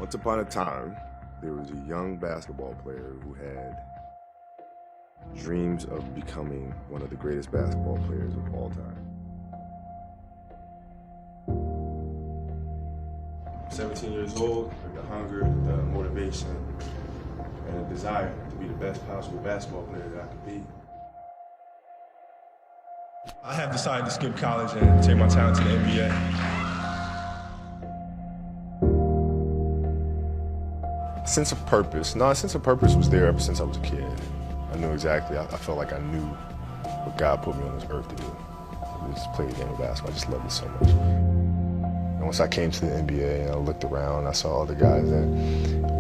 Once upon a time, there was a young basketball player who had dreams of becoming one of the greatest basketball players of all time. 17 years old, with the hunger, the motivation, and a desire to be the best possible basketball player that I could be. I have decided to skip college and take my talent to the NBA. Sense of purpose. No, a sense of purpose was there ever since I was a kid. I knew exactly. I felt like I knew what God put me on this earth to do. Just play the game of basketball. I just loved it so much. And once I came to the NBA and I looked around, I saw other guys that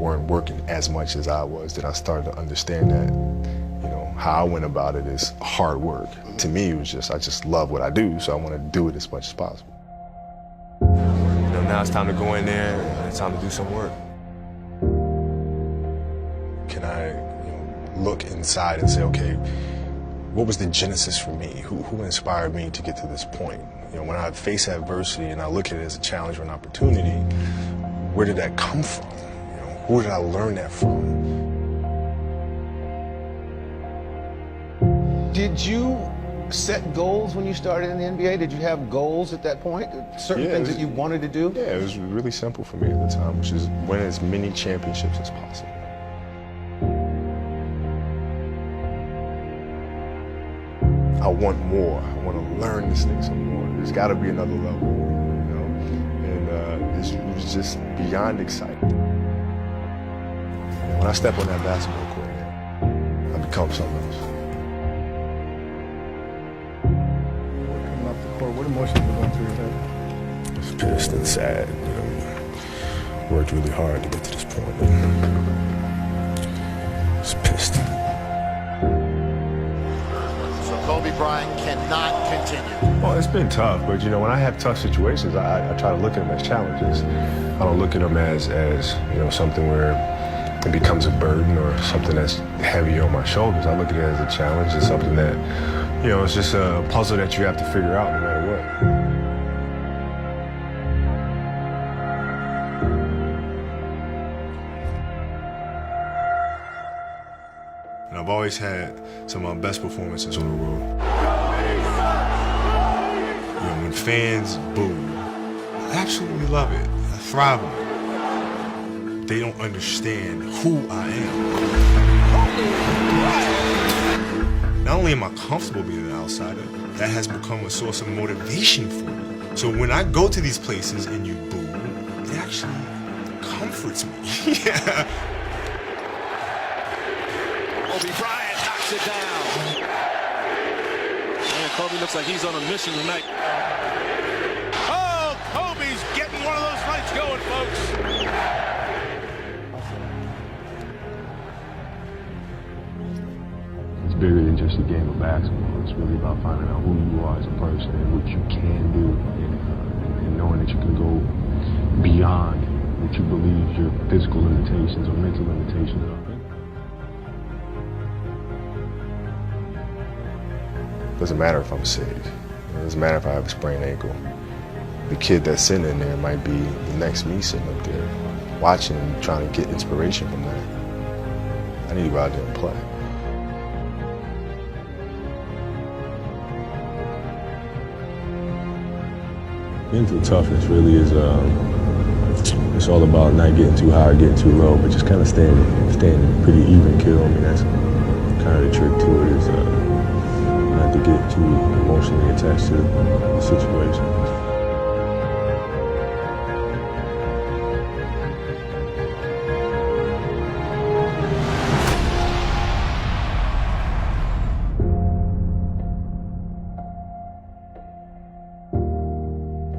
weren't working as much as I was. Then I started to understand that, how I went about it is hard work. To me, it was I just love what I do, so I want to do it as much as possible. Now it's time to go in there and it's time to do some work. Can I look inside and say, okay, what was the genesis for me? Who inspired me to get to this point? When I face adversity and I look at it as a challenge or an opportunity, where did that come from? Who did I learn that from? Did you set goals when you started in the NBA? Did you have goals at that point? Certain things that you wanted to do? Yeah, it was really simple for me at the time, which is win as many championships as possible. I want more. I want to learn this thing some more. There's got to be another level, And it was just beyond exciting. When I step on that basketball court, I become something else. Coming off the court, what emotions were going through your head? I was pissed and sad. Worked really hard to get to this point. I was pissed. Kobe Bryant cannot continue. Well, it's been tough, but when I have tough situations, I try to look at them as challenges. I don't look at them as something where it becomes a burden or something that's heavy on my shoulders. I look at it as a challenge. It's something that, it's just a puzzle that you have to figure out no matter what. And I've always had some of my best performances on the road. When fans boo, I absolutely love it. I thrive on it. They don't understand who I am. Not only am I comfortable being an outsider, that has become a source of motivation for me. So when I go to these places and you boo, it actually comforts me. Yeah. Kobe Bryant knocks it down. Man, Kobe looks like he's on a mission tonight. Oh, Kobe's getting one of those nights going, folks. It's bigger than just a game of basketball. It's really about finding out who you are as a person and what you can do and knowing that you can go beyond what you believe your physical limitations or mental limitations are. Doesn't matter if I'm sick. It doesn't matter if I have a sprained ankle. The kid that's sitting in there might be the next me sitting up there, watching and trying to get inspiration from that. I need to go out there and play. Mental toughness really is, it's all about not getting too high or getting too low, but just kind of staying pretty even keel. I mean, that's kind of the trick to it is, not to get too emotionally attached to the situation.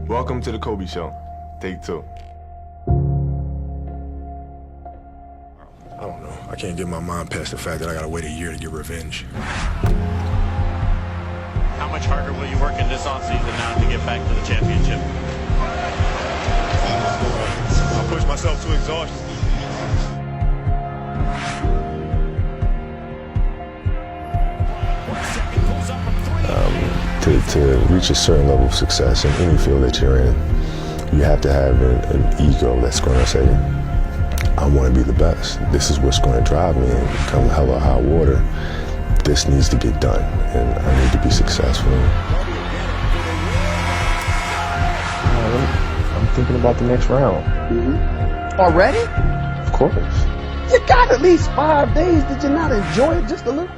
Welcome to the Kobe Show. Take 2. I don't know. I can't get my mind past the fact that I gotta wait a year to get revenge. How much harder will you work in this offseason now to get back to the championship? I push myself to exhaustion. To reach a certain level of success in any field that you're in, you have to have an ego that's going to say, I want to be the best. This is what's going to drive me, and come hell or high water, this needs to get done, and I need to be successful. I'm thinking about the next round. Already? Of course. You got at least 5 days. Did you not enjoy it just a little?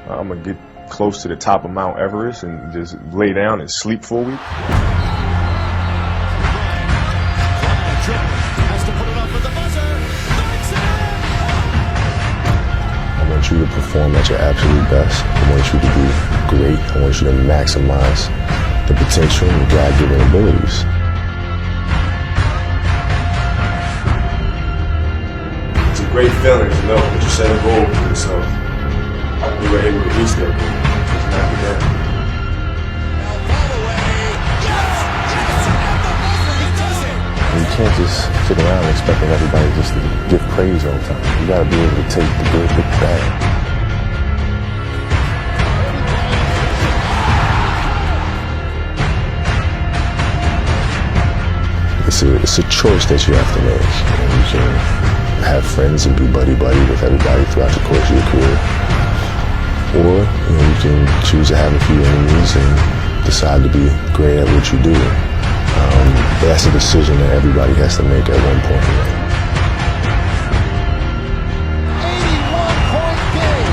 I'm going to get close to the top of Mount Everest and just lay down and sleep for a week. I want you to perform at your absolute best. I want you to be great. I want you to maximize the potential and the God-given abilities. It's a great feeling to know that you set a goal for yourself. You were able to reach that goal. It's not bad. You can't just sit around expecting everybody just to give praise all the time. You gotta be able to take the good with the bad. It's a choice that you have to make. You can have friends and be buddy-buddy with everybody throughout the course of your career. Or you can choose to have a few enemies and decide to be great at what you do. But that's a decision that everybody has to make at one point. 81-point game.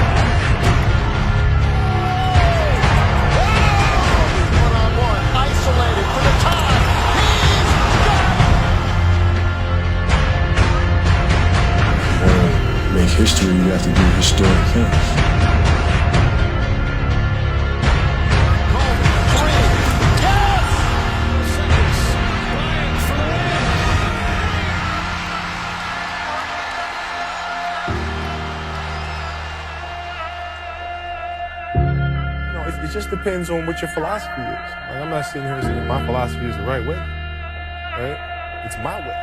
One-on-one, isolated for the tie. If you want to make history, you have to do historic things. It just depends on what your philosophy is. Like, I'm not sitting here saying my philosophy is the right way, right? It's my way.